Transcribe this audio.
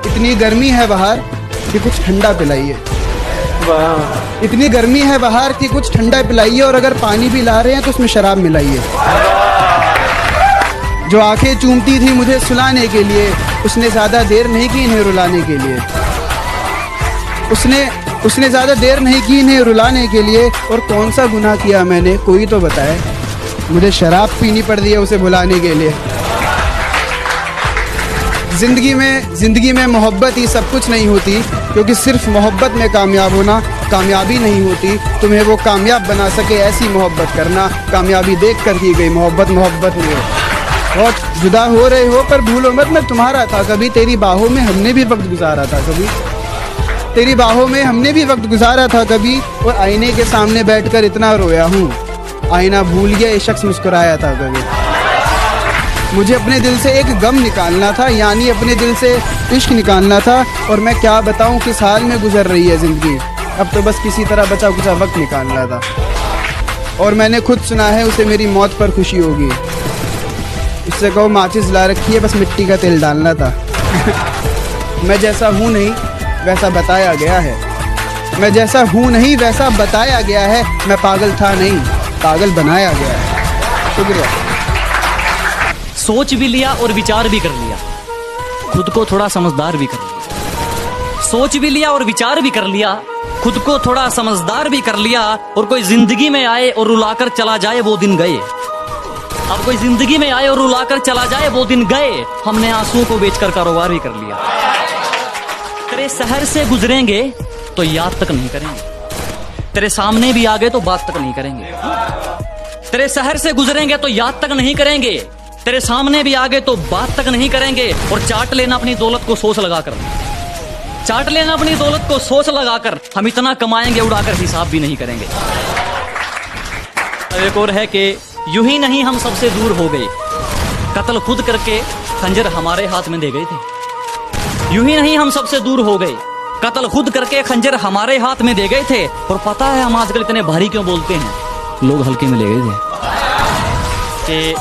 इतनी गर्मी है बाहर कि कुछ ठंडा पिलाइए। वाह, इतनी गर्मी है बाहर कि कुछ ठंडा पिलाइए, और अगर पानी भी ला रहे हैं तो उसमें शराब मिलाइए। जो आंखें चूमती थी मुझे सुलाने के लिए, उसने ज़्यादा देर नहीं की इन्हें रुलाने के लिए। उसने ज़्यादा देर नहीं की इन्हें रुलाने के लिए। और कौन सा गुनाह किया मैंने, कोई तो बताए। मुझे शराब पीनी पड़ रही है उसे भुलाने के लिए। ज़िंदगी में मोहब्बत ही सब कुछ नहीं होती, क्योंकि सिर्फ मोहब्बत में कामयाब होना कामयाबी नहीं होती। तुम्हें वो कामयाब बना सके ऐसी मोहब्बत करना। कामयाबी देख कर की गई मोहब्बत नहीं हो। बहुत जुदा हो रहे हो पर भूलो मत मैं तुम्हारा था कभी। तेरी बाहों में हमने भी वक्त गुजारा था कभी। तेरी बाहों में हमने भी वक्त गुजारा था कभी। और आईने के सामने बैठकर इतना रोया हूँ, आईना भूल गया ये शख्स मुस्कुराया था कभी। मुझे अपने दिल से एक गम निकालना था, यानी अपने दिल से इश्क निकालना था। और मैं क्या बताऊँ किस हाल में गुजर रही है ज़िंदगी। अब तो बस किसी तरह बचा कुचा वक्त निकालना था। और मैंने खुद सुना है उसे मेरी मौत पर खुशी होगी। उससे कहो माचिस ला रखी है, बस मिट्टी का तेल डालना था। मैं जैसा हूँ नहीं वैसा बताया गया है। मैं जैसा हूँ नहीं वैसा बताया गया है। मैं पागल था नहीं, पागल बनाया गया है। शुक्रिया। सोच भी लिया और विचार भी कर लिया, खुद को थोड़ा समझदार भी कर लिया। सोच भी लिया और विचार भी कर लिया, खुद को थोड़ा समझदार भी कर लिया। और कोई जिंदगी में आए और रुलाकर चला जाए वो दिन गए। अब कोई जिंदगी में आए और रुलाकर चला जाए वो दिन गए। हमने आंसुओं को बेचकर कारोबार भी कर लिया। तेरे शहर से गुजरेंगे तो याद तक नहीं करेंगे। तेरे सामने भी आ गए तो बात तक नहीं करेंगे। तेरे शहर से गुजरेंगे तो याद तक नहीं करेंगे। तेरे सामने भी आ गए तो बात तक नहीं करेंगे। और चाट लेना अपनी दौलत को सोच लगाकर, चाट लेना अपनी दौलत को सोच लगाकर। हम इतना कमाएंगे उड़ाकर हिसाब भी नहीं करेंगे। एक और है कि यूं ही नहीं हम सबसे दूर हो गए, कत्ल खुद करके खंजर हमारे हाथ में दे गए थे। यूं ही नहीं हम सबसे दूर हो गए, कत्ल खुद करके खंजर हमारे हाथ में दे गए थे। और पता है हम आजकल इतने भारी क्यों बोलते हैं, लोग हल्के में ले गए थे कि